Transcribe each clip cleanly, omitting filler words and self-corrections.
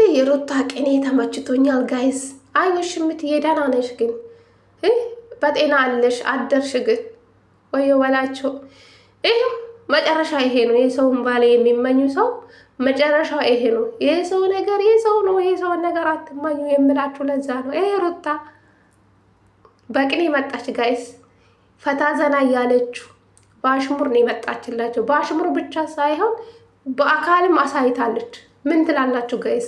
እንግዲህ የሩታ ቅኔ ተመችቶኛል ጋይስ። አይወሽምት የደህና ነሽ ግን በጤና አለሽ አደርሽ ግን ወዮ በላቸው። ይሄው መጨረሻ ይሄ ነው። የሰውን ባል የሚመኙ ሰው መጨረሻው ይሄ ነው። የሰው ነገር የሰው ነው። የሰውን ነገር አትመኙ የምላችሁ ለዛ ነው። ይሄ ሩታ በቅኔ መጣች ጋይስ። ፈታ ዘና እያለችው በአሽሙር ነው የመጣችላቸው። በአሽሙር ብቻ ሳይሆን በአካልም አሳይታለች። ምን ትላላችሁ ጋይስ?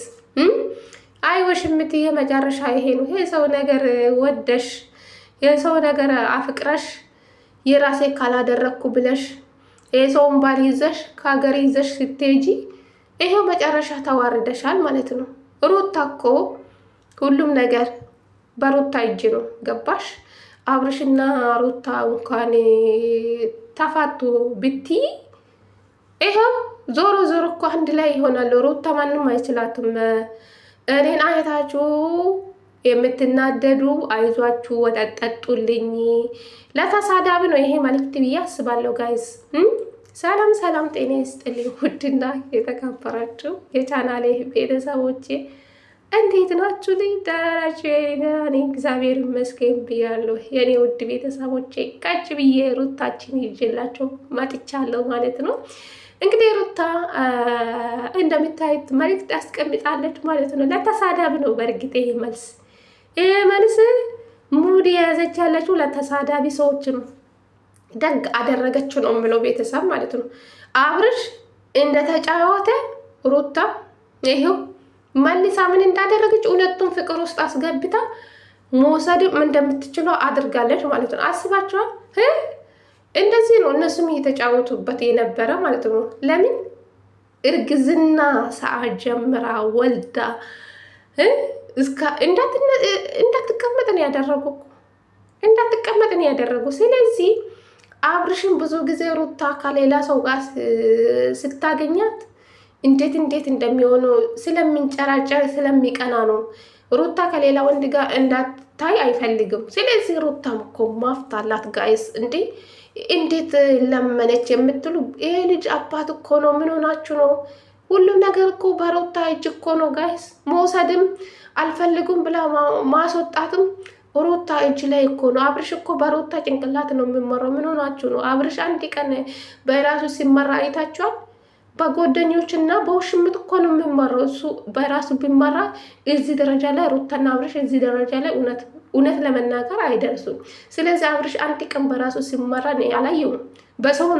አይወሽምት የመጨረሻ ይሄ ነው። የሰው ነገር ወደሽ የሰው ነገር አፍቅረሽ የራሴ ካላደረግኩ ብለሽ የሰውን ባል ይዘሽ ከሀገር ይዘሽ ስትሄጂ ይሄው መጨረሻ ተዋርደሻል ማለት ነው። ሩታ እኮ ሁሉም ነገር በሩታ እጅ ነው። ገባሽ? አብርሽና ሩታ እንኳን ተፋቱ ብቲ ይሄው ዞሮ ዞሮ እኮ አንድ ላይ ይሆናሉ። ሩታ ማንም አይችላትም። እኔን አይታችሁ የምትናደዱ አይዟችሁ፣ ወተት ጠጡልኝ። ለተሳዳቢ ነው ይሄ መልዕክት ብዬ አስባለሁ ጋይስ። ሰላም ሰላም፣ ጤና ይስጥልኝ ውድና የተከበራችሁ የቻናሌ ቤተሰቦቼ እንዴት ናችሁ? ልኝ ደህና ናችሁ? እኔ እግዚአብሔር ይመስገን ብያለሁ። የኔ ውድ ቤተሰቦቼ ቀጭ ብዬ ሩታችን ይዤላቸው መጥቻለሁ ማለት ነው። እንግዲህ ሩታ እንደምታዩት መልዕክት ያስቀምጣለች ማለት ነው። ለተሳዳቢ ነው። በእርግጥ ይሄ መልስ ሙድ የያዘች ያለችው ለተሳዳቢ ሰዎች ነው። ደግ አደረገችው ነው የምለው ቤተሰብ ማለት ነው። አብርሽ እንደተጫወተ ሩታ ይሄው መልሳ ምን እንዳደረገች ሁለቱም ፍቅር ውስጥ አስገብታ መውሰድም እንደምትችለው አድርጋለች ማለት ነው። አስባችኋል? እንደዚህ ነው እነሱም እየተጫወቱበት የነበረ ማለት ነው። ለምን እርግዝና ሰዓት ጀምራ ወልዳ እንዳትቀመጥ ነው ያደረጉ እንዳትቀመጥ ነው ያደረጉ። ስለዚህ አብርሽን ብዙ ጊዜ ሩታ ከሌላ ሰው ጋር ስታገኛት እንዴት እንደሚሆኑ ስለሚንጨራጨር ስለሚቀና ነው። ሩታ ከሌላ ወንድ ጋር እንዳታይ አይፈልግም። ስለዚህ ሩታም እኮ ማፍታላት ጋይስ። እንዴት ለመነች የምትሉ ይሄ ልጅ አባት እኮ ነው። ምን ሆናችሁ ነው? ሁሉም ነገር እኮ በሩታ እጅ እኮ ነው ጋይስ። መውሰድም አልፈልጉም ብላ ማስወጣትም ሩታ እጅ ላይ እኮ ነው። አብርሽ እኮ በሩታ ጭንቅላት ነው የሚመራው። ምን ሆናችሁ ነው? አብርሽ አንድ ቀን በራሱ ሲመራ አይታችኋል? በጓደኞችና በውሽምት እኮ ነው የሚመራው። እሱ በራሱ ቢመራ እዚህ ደረጃ ላይ ሩታና አብርሽ እዚህ ደረጃ ላይ እውነት ለመናገር አይደርሱም። ስለዚህ አብርሽ አንድ ቀን በራሱ ሲመራ አላየውም። በሰው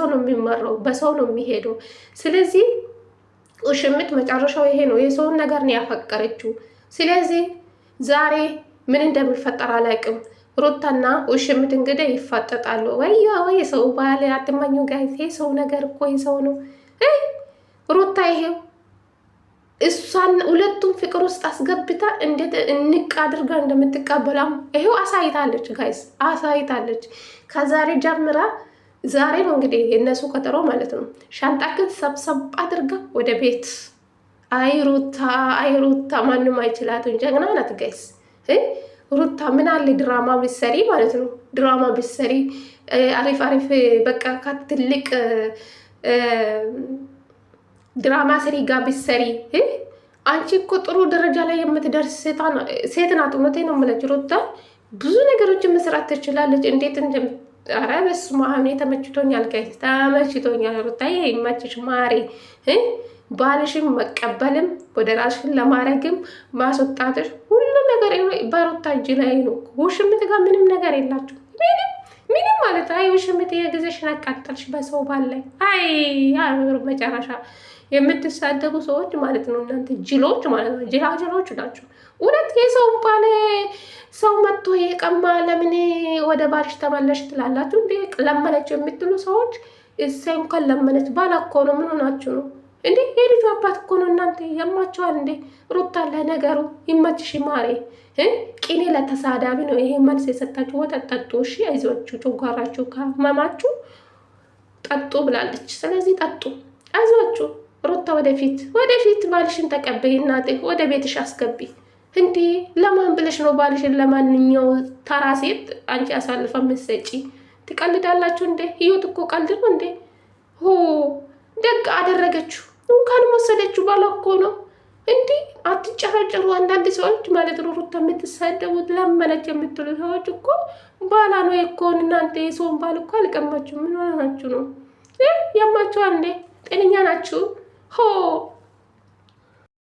ነው የሚመራው፣ በሰው ነው የሚሄደው። ስለዚህ ውሽምት መጨረሻው ይሄ ነው። የሰውን ነገር ነው ያፈቀረችው። ስለዚህ ዛሬ ምን እንደሚፈጠር አላውቅም። ሩታና ውሽምት እንግዲህ ይፋጠጣሉ። ወይ ሰው ባለ አትመኙ ጋይስ። የሰው ነገር እኮ የሰው ነው። ሩታ ይሄው እሷን ሁለቱም ፍቅር ውስጥ አስገብታ እንዴት እንቅ አድርጋ እንደምትቀበላም ይሄው አሳይታለች ጋይስ፣ አሳይታለች። ከዛሬ ጀምራ ዛሬ ነው እንግዲህ የእነሱ ቀጠሮ ማለት ነው። ሻንጣክን ሰብሰብ አድርጋ ወደ ቤት። አይሩታ ማንም አይችላትም። ጀግና ናት ጋይስ። ሩታ ምን አለ ድራማ ብትሰሪ ማለት ነው። ድራማ ብትሰሪ አሪፍ በቃ ከትልቅ ድራማ ሰሪ ጋር ብትሰሪ። አንቺ እኮ ጥሩ ደረጃ ላይ የምትደርስ ሴት ናት። እውነቴን ነው የምልሽ። ሩታ ብዙ ነገሮችን መስራት ትችላለች። እንዴት ኧረ በስመ አብ ተመችቶኛል ጋይስ፣ ተመችቶኛል። ሩታ ይመችሽ ማሪ። ባልሽም መቀበልም ወደ ራስሽን ለማድረግም ማስወጣትሽ ሁሉ ነገር በሩታ እጅ ላይ ነው። ውሽምት ጋር ምንም ነገር የላችሁ። ምንም ማለት አይ ውሽምት የጊዜሽን አቃጠልሽ በሰው ባል ላይ። አይ መጨረሻ የምትሳደቡ ሰዎች ማለት ነው እናንተ ጅሎች ማለት ነው። ጅላጅሎች ናቸው እውነት። የሰው ባል ሰው መጥቶ የቀማ ለምን ወደ ባልሽ ተመለሽ ትላላችሁ እንዴ? ለመነች የምትሉ ሰዎች እሰይ እንኳን ለመነች። ባል እኮ ነው። ምን ሆናችሁ ነው እንዴ? የልጁ አባት እኮ ነው። እናንተ ያማቸዋል እንዴ? ሩታ ለነገሩ ይመችሽ ማሬ። ቂኔ ለተሳዳቢ ነው ይሄ መልስ የሰጣችሁ። ወተት ጠጡ እሺ፣ አይዟችሁ። ጨጓራችሁ ካመማችሁ ጠጡ ብላለች። ስለዚህ ጠጡ፣ አይዟችሁ። ሩታ ወደፊት ባልሽን ተቀበይ እናቴ፣ ወደ ቤትሽ አስገቢ። እንዴ ለማን ብለሽ ነው ባልሽን ለማንኛው ተራ ሴት አንቺ አሳልፈ ምትሰጪ? ትቀልዳላችሁ እንዴ? ህይወት እኮ ቀልድ ነው እንዴ? ደግ አደረገችው። እንኳን ወሰደችው። ባላ እኮ ነው እንዴ አትጨፈጨሩ። አንዳንድ ሰዎች ማለት ነው ሩታ የምትሳደቡት ለመነች የምትሉ ሰዎች እኮ ባላ ነው እኮን እናንተ የሰውን ባል እኮ አልቀማችሁ። ምን ሆናችሁ ነው? ያማችሁ አንዴ ጤነኛ ናችሁ? ሆ